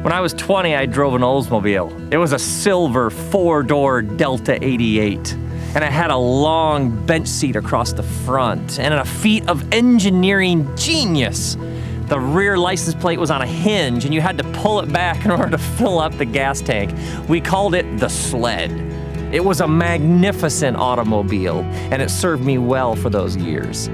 When I was 20, I drove an Oldsmobile. It was a silver 4-door Delta 88. And it had a long bench seat across the front and a feat of engineering genius. The rear license plate was on a hinge and you had to pull it back in order to fill up the gas tank. We called it the sled. It was a magnificent automobile and it served me well for those years.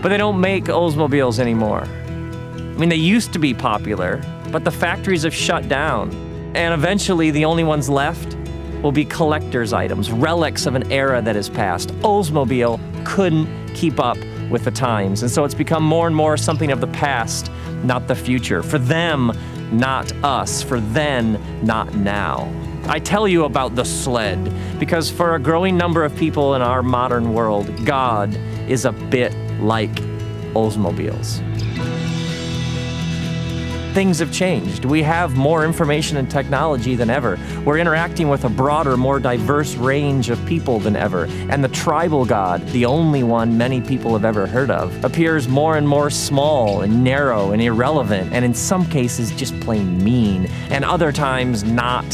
But they don't make Oldsmobiles anymore. I mean, they used to be popular, but the factories have shut down. And eventually the only ones left will be collector's items, relics of an era that has passed. Oldsmobile couldn't keep up with the times, and so it's become more and more something of the past, not the future. For them, not us. For then, not now. I tell you about the sled because for a growing number of people in our modern world, God is a bit like Oldsmobiles. Things have changed. We have more information and technology than ever. We're interacting with a broader, more diverse range of people than ever. And the tribal God, the only one many people have ever heard of, appears more and more small and narrow and irrelevant, and in some cases just plain mean, and other times not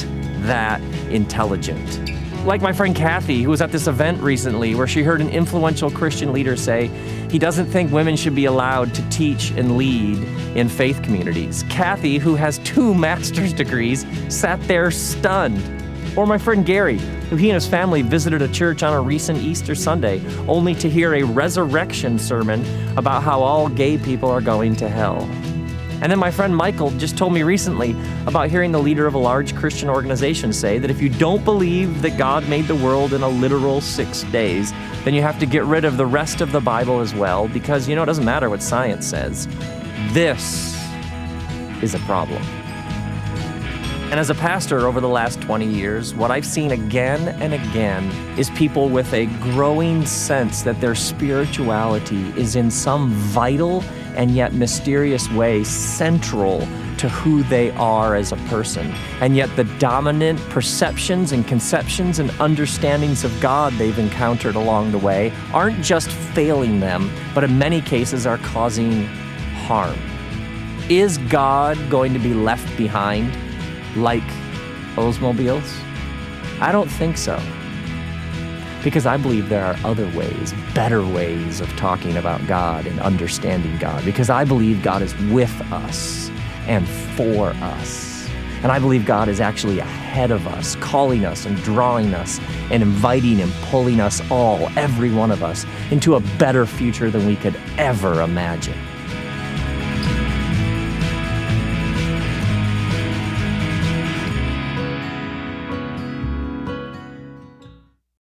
that intelligent. Like my friend Kathy, who was at this event recently where she heard an influential Christian leader say he doesn't think women should be allowed to teach and lead in faith communities. Kathy, who has 2 master's degrees, sat there stunned. Or my friend Gary, who he and his family visited a church on a recent Easter Sunday, only to hear a resurrection sermon about how all gay people are going to hell. And then my friend Michael just told me recently about hearing the leader of a large Christian organization say that if you don't believe that God made the world in a literal 6 days, then you have to get rid of the rest of the Bible as well, because, it doesn't matter what science says. This is a problem. And as a pastor over the last 20 years, what I've seen again and again is people with a growing sense that their spirituality is in some vital and yet mysterious way central to who they are as a person. And yet the dominant perceptions and conceptions and understandings of God they've encountered along the way aren't just failing them, but in many cases are causing harm. Is God going to be left behind like Oldsmobiles? I don't think so. Because I believe there are other ways, better ways of talking about God and understanding God. Because I believe God is with us and for us. And I believe God is actually ahead of us, calling us and drawing us and inviting and pulling us all, every one of us, into a better future than we could ever imagine.